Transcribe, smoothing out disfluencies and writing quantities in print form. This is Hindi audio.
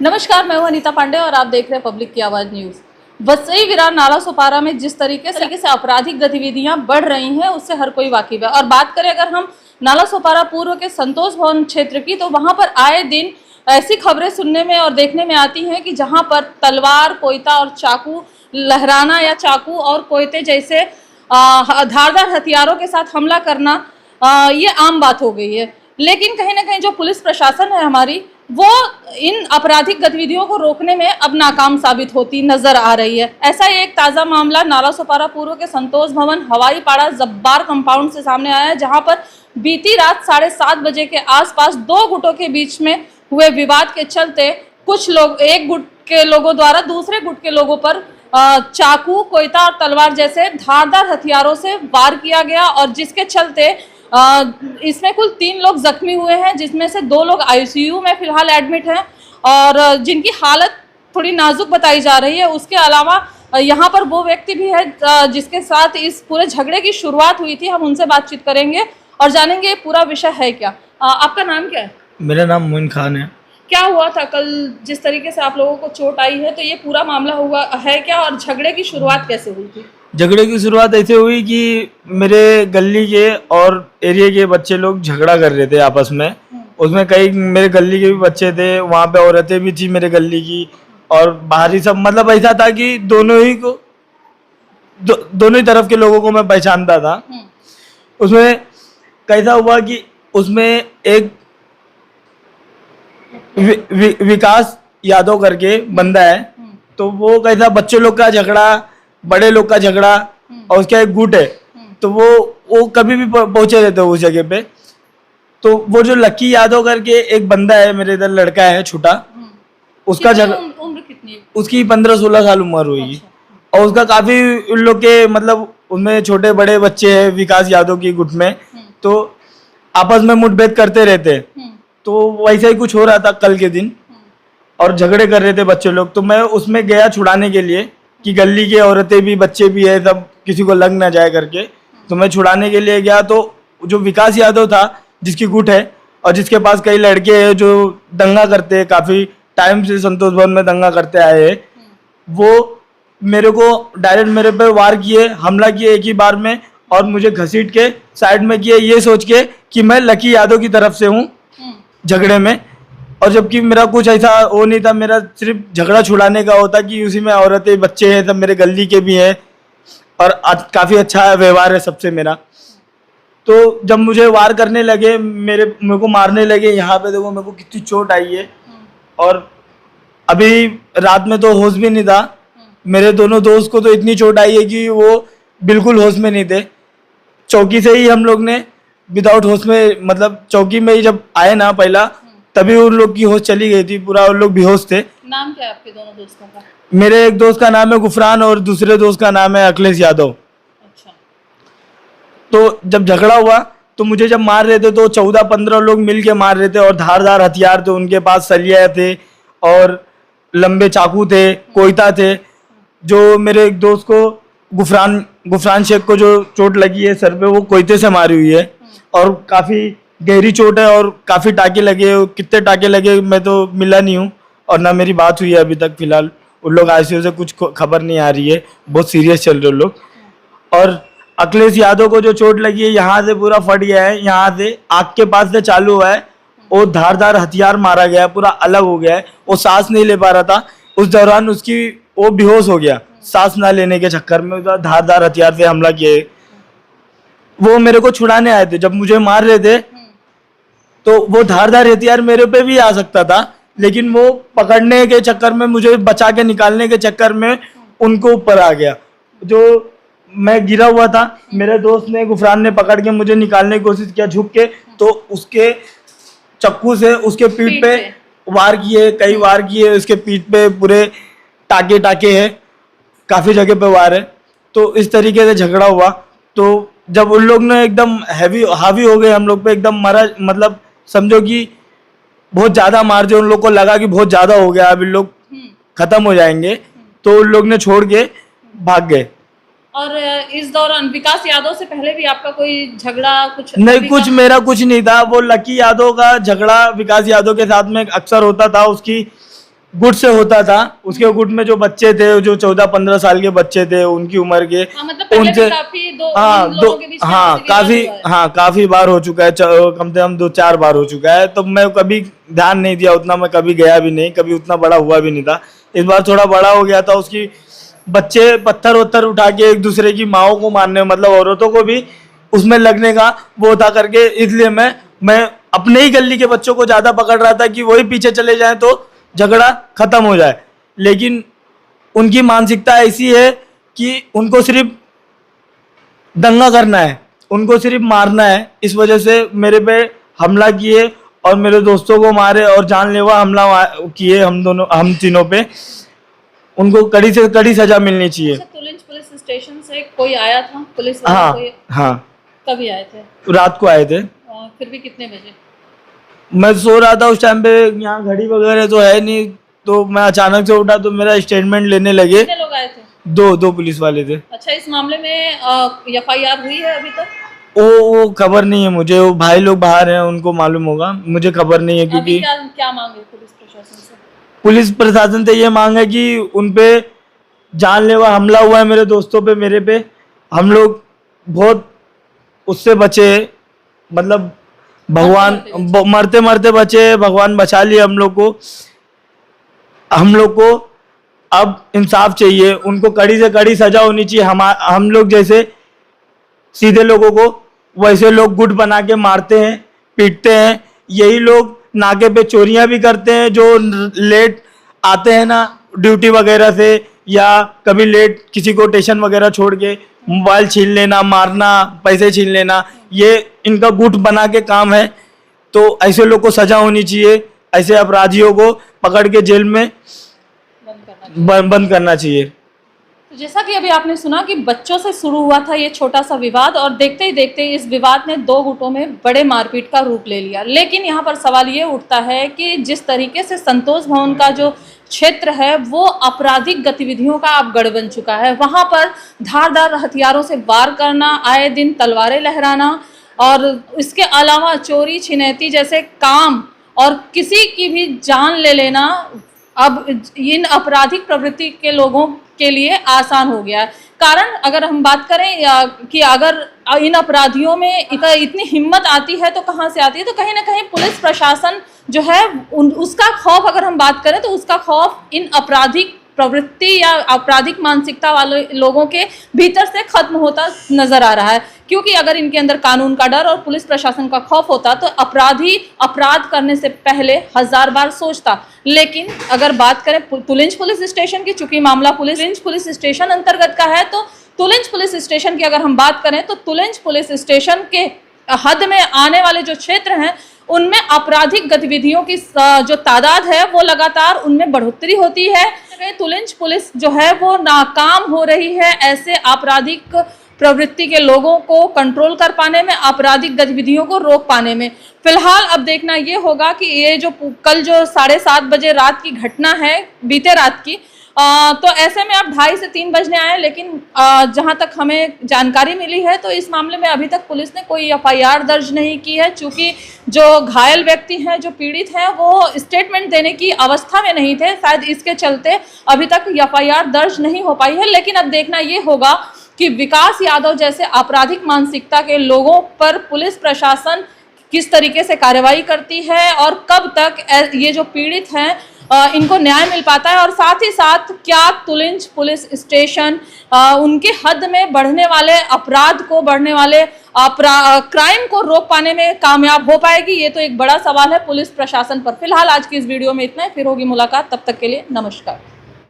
नमस्कार, मैं हूं अनीता पांडे और आप देख रहे हैं पब्लिक की आवाज न्यूज। वसई विरार नाला सोपारा में जिस तरीके से आपराधिक गतिविधियां बढ़ रही हैं उससे हर कोई वाकिफ है। और बात करें अगर हम नाला सोपारा पूर्व के संतोष भवन क्षेत्र की, तो वहां पर आए दिन ऐसी खबरें सुनने में और देखने में आती हैं कि जहां पर तलवार, कोयता और चाकू लहराना या चाकू और कोयते जैसे धारदार हथियारों के साथ हमला करना ये आम बात हो गई है। लेकिन कहीं ना कहीं जो पुलिस प्रशासन है हमारी, वो इन आपराधिक गतिविधियों को रोकने में अब नाकाम साबित होती नजर आ रही है। ऐसा ही एक ताज़ा मामला नाला सोपारा पूर्व के संतोष भवन हवाई पाड़ा जब्बार कंपाउंड से सामने आया है, जहां पर बीती रात 7:30 बजे के आसपास दो गुटों के बीच में हुए विवाद के चलते कुछ लोग, एक गुट के लोगों द्वारा दूसरे गुट के लोगों पर चाकू, कोयता और तलवार जैसे धारदार हथियारों से वार किया गया, और जिसके चलते इसमें कुल 3 लोग जख्मी हुए हैं, जिसमें से 2 लोग आईसीयू में फिलहाल एडमिट हैं और जिनकी हालत थोड़ी नाजुक बताई जा रही है। उसके अलावा यहाँ पर वो व्यक्ति भी है जिसके साथ इस पूरे झगड़े की शुरुआत हुई थी। हम उनसे बातचीत करेंगे और जानेंगे पूरा विषय है क्या। आपका नाम क्या है? मेरा नाम मोइन खान है। क्या हुआ था कल, जिस तरीके से आप लोगों को चोट आई है, तो ये पूरा मामला हुआ है क्या और झगड़े की शुरुआत कैसे हुई थी? झगड़े की शुरुआत ऐसे हुई कि मेरे गली के और एरिया के बच्चे लोग झगड़ा कर रहे थे आपस में। उसमें कई मेरे गली के भी बच्चे थे, वहाँ पे औरतें भी थी मेरे गली की, और बाहरी सब, मतलब ऐसा था कि दोनों ही तरफ के लोगों को मैं पहचानता था। उसमें कैसा हुआ कि उसमें एक विकास यादव करके बंदा है, तो वो कैसा बच्चे लोग का झगड़ा, बड़े लोग का झगड़ा, और उसका एक गुट है, तो वो कभी भी पहुंचे रहते उस जगह पे। तो वो जो लकी यादव करके एक बंदा है, मेरे इधर लड़का है छोटा, उसका झगड़ा, उम्र कितनी है? उसकी 15-16 साल उम्र हुई। अच्छा। और उसका काफी उन लोग के, मतलब उनमें छोटे बड़े बच्चे हैं विकास यादव की गुट में, तो आपस में मुठभेड़ करते रहते हैं। तो वैसा ही कुछ हो रहा था कल के दिन, और झगड़े कर रहे थे बच्चे लोग। तो मैं उसमें गया छुड़ाने के लिए कि गली के औरतें भी, बच्चे भी है, सब किसी को लग ना जाए करके। तो मैं छुड़ाने के लिए गया, तो जो विकास यादव था जिसकी गुट है और जिसके पास कई लड़के हैं जो दंगा करते हैं, काफ़ी टाइम से संतोष भवन में दंगा करते आए हैं, वो मेरे को डायरेक्ट मेरे पे वार किए, हमला किए एक ही बार में, और मुझे घसीट के साइड में किए, ये सोच के कि मैं लकी यादव की तरफ से हूँ झगड़े में। और जबकि मेरा कुछ ऐसा वो नहीं था, मेरा सिर्फ झगड़ा छुड़ाने का होता कि उसी में औरतें बच्चे हैं, सब मेरे गली के भी हैं, और काफ़ी अच्छा व्यवहार है सबसे मेरा। तो जब मुझे वार करने लगे, मेरे को मारने लगे, यहाँ पे देखो मेरे को कितनी चोट आई है, और अभी रात में तो होश भी नहीं था। मेरे दोनों दोस्त को तो इतनी चोट आई है कि वो बिल्कुल होश में नहीं थे। चौकी से ही हम लोग ने विदाउट होश में, मतलब चौकी में ही जब आए ना पहला, तभी उन लोग की होश चली गई थी, पूरा उन लोग बेहोश थे। नाम क्या है आपके दोनों दोस्तों का? मेरे एक दोस्त का नाम है गुफरान और दूसरे दोस्त का नाम है अखिलेश यादव। अच्छा। तो जब झगड़ा हुआ तो मुझे जब मार रहे थे तो 14-15 लोग मिल के मार रहे थे, और धारदार हथियार थे उनके पास, सलिया थे और लंबे चाकू थे, कोयता थे। जो मेरे एक दोस्त को गुफरान शेख को जो चोट लगी है सर पे, वो कोयते से मारी हुई है, और काफ़ी गहरी चोट है, और काफ़ी टाके लगे। कितने टाके लगे मैं तो मिला नहीं हूँ, और ना मेरी बात हुई है अभी तक। फिलहाल उन लोग आईसीयू से कुछ खबर नहीं आ रही है, बहुत सीरियस चल रहे लोग। और अखिलेश यादव को जो चोट लगी है, यहाँ से पूरा फट गया है, यहाँ से आँख के पास से चालू हुआ है, वो धारदार हथियार मारा गया है, पूरा अलग हो गया है। वो सांस नहीं ले पा रहा था, उस दौरान उसकी वो बेहोश हो गया, सांस ना लेने के चक्कर में धारदार हथियार से हमला किए। वो मेरे को छुड़ाने आए थे, जब मुझे मार रहे थे तो वो धारदार हथियार मेरे पे भी आ सकता था, लेकिन वो पकड़ने के चक्कर में, मुझे बचा के निकालने के चक्कर में उनको ऊपर आ गया। जो मैं गिरा हुआ था, मेरे दोस्त ने, गुफरान ने पकड़ के मुझे निकालने की कोशिश किया झुक के, तो उसके चक्कू से उसके पीठ पे वार किए, कई वार किए। उसके पीठ पे पूरे टाके हैं, काफ़ी जगह पे वार है। तो इस तरीके से झगड़ा हुआ। तो जब उन लोग ने एकदम हावी हो गए हम लोग पे, एकदम मरा, मतलब समझो कि बहुत ज़्यादा मार दिया। उन लोग को लगा कि बहुत ज़्यादा हो गया, अब इन लोग ख़त्म हो जाएंगे, तो उन लोग ने छोड़ के भाग गए। और इस दौरान विकास यादव से पहले भी आपका कोई झगड़ा कुछ नहीं, कुछ मेरा कुछ नहीं था। वो लकी यादव का झगड़ा विकास यादव के साथ में अक्सर होता था। उसकी गुट से होता था। उसके गुट में जो बच्चे थे, जो 14-15 साल के बच्चे थे, उनकी उम्र के, मतलब पहले उनसे भी काफी हाँ इन लोगों के बीच में हाँ आपसी विवाद काफी हुआ है। हाँ काफी बार हो चुका है, कम से कम 2-4 बार हो चुका है। तो मैं कभी ध्यान नहीं दिया उतना, मैं कभी गया भी नहीं, कभी उतना बड़ा हुआ भी नहीं था। इस बार थोड़ा बड़ा हो गया था। उसकी बच्चे पत्थर वत्थर उठा के एक दूसरे की माओ को मारने, मतलब औरतों को भी उसमें लगने का वो था करके, इसलिए मैं अपने ही गली के बच्चों को ज्यादा पकड़ रहा था कि वही पीछे चले जाएं तो झगड़ा खत्म हो जाए। लेकिन उनकी मानसिकता ऐसी है कि उनको सिर्फ दंगा करना है, उनको सिर्फ मारना है। इस वजह से मेरे पे हमला किए और मेरे दोस्तों को मारे और जानलेवा हमला किए हम तीनों पे। उनको कड़ी से कड़ी सजा मिलनी चाहिए। अच्छा, तुलिंज पुलिस स्टेशन से कोई आया था पुलिस वाला? हाँ कोई हाँ, कभी आए थे? रात को आए थे। फिर भी कितने बजे? मैं सो रहा था उस टाइम पे, यहाँ घड़ी वगैरह तो है नहीं, तो मैं अचानक से उठा तो मेरा स्टेटमेंट लेने लगे। कितने लोग आए थे? दो पुलिस वाले थे। अच्छा, इस मामले में FIR हुई है अभी तक? वो खबर नहीं है मुझे, वो भाई लोग बाहर हैं, उनको मालूम होगा, मुझे खबर नहीं है। अभी क्योंकि क्या क्या मांगे पुलिस प्रशासन से? पुलिस प्रशासन से ये मांग है कि उन पे जानलेवा हमला हुआ है मेरे दोस्तों पे, मेरे पे। हम लोग बहुत उससे बचे, मतलब भगवान मरते मरते बचे, भगवान बचा लिए हम लोग को। हम लोग को अब इंसाफ चाहिए, उनको कड़ी से कड़ी सजा होनी चाहिए। हम लोग जैसे सीधे लोगों को वैसे लोग गुट बना के मारते हैं, पीटते हैं। यही लोग नाके पे चोरियां भी करते हैं, जो लेट आते हैं ना ड्यूटी वगैरह से, या कभी लेट किसी को स्टेशन वगैरह छोड़ के मोबाइल छीन लेना, मारना, पैसे छीन लेना, ये इनका गुट बना के काम है। तो ऐसे लोग को सजा होनी चाहिए, ऐसे अपराधियों को पकड़ के जेल में बंद करना चाहिए। तो जैसा कि अभी आपने सुना कि बच्चों से शुरू हुआ था ये छोटा सा विवाद, और देखते ही देखते इस विवाद ने 2 गुटों में बड़े मारपीट का रूप ले लिया। लेकिन यहाँ पर सवाल ये उठता है कि जिस तरीके से संतोष भवन का जो क्षेत्र है वो आपराधिक गतिविधियों का अब गढ़ बन चुका है, वहाँ पर धारदार हथियारों से वार करना, आए दिन तलवारें लहराना, और इसके अलावा चोरी छिनैती जैसे काम और किसी की भी जान ले लेना अब इन आपराधिक प्रवृत्ति के लोगों के लिए आसान हो गया है। कारण अगर हम बात करें कि अगर इन अपराधियों में इतनी हिम्मत आती है तो कहाँ से आती है, तो कहीं ना कहीं पुलिस प्रशासन जो है उसका खौफ, अगर हम बात करें तो उसका खौफ इन आपराधिक प्रवृत्ति या आपराधिक मानसिकता वाले लोगों के भीतर से खत्म होता नजर आ रहा है। क्योंकि अगर इनके अंदर कानून का डर और पुलिस प्रशासन का खौफ होता तो अपराधी अपराध करने से पहले 1000 बार सोचता। लेकिन अगर बात करें तुलिंज पुलिस स्टेशन की, चूंकि मामला तुलिंज पुलिस स्टेशन अंतर्गत का है, तो तुलिंज पुलिस स्टेशन की अगर हम बात करें तो तुलिंज पुलिस स्टेशन के हद में आने वाले जो क्षेत्र हैं उनमें आपराधिक गतिविधियों की जो तादाद है वो लगातार उनमें बढ़ोतरी होती है। तुलिंज पुलिस जो है वो नाकाम हो रही है ऐसे आपराधिक प्रवृत्ति के लोगों को कंट्रोल कर पाने में, आपराधिक गतिविधियों को रोक पाने में। फिलहाल अब देखना ये होगा कि ये जो कल जो 7:30 बजे रात की घटना है, बीते रात की, तो ऐसे में अब 2:30 से 3 बजने आए, लेकिन जहां तक हमें जानकारी मिली है तो इस मामले में अभी तक पुलिस ने कोई FIR दर्ज नहीं की है, चूंकि जो घायल व्यक्ति हैं, जो पीड़ित हैं, वो स्टेटमेंट देने की अवस्था में नहीं थे, शायद इसके चलते अभी तक FIR दर्ज नहीं हो पाई है। लेकिन अब देखना ये होगा कि विकास यादव जैसे आपराधिक मानसिकता के लोगों पर पुलिस प्रशासन किस तरीके से कार्रवाई करती है और कब तक ये जो पीड़ित हैं इनको न्याय मिल पाता है, और साथ ही साथ क्या तुलिंज पुलिस स्टेशन उनके हद में बढ़ने वाले अपराध को, बढ़ने वाले क्राइम को रोक पाने में कामयाब हो पाएगी, ये तो एक बड़ा सवाल है पुलिस प्रशासन पर। फिलहाल आज की इस वीडियो में इतना ही, फिर होगी मुलाकात, तब तक के लिए नमस्कार।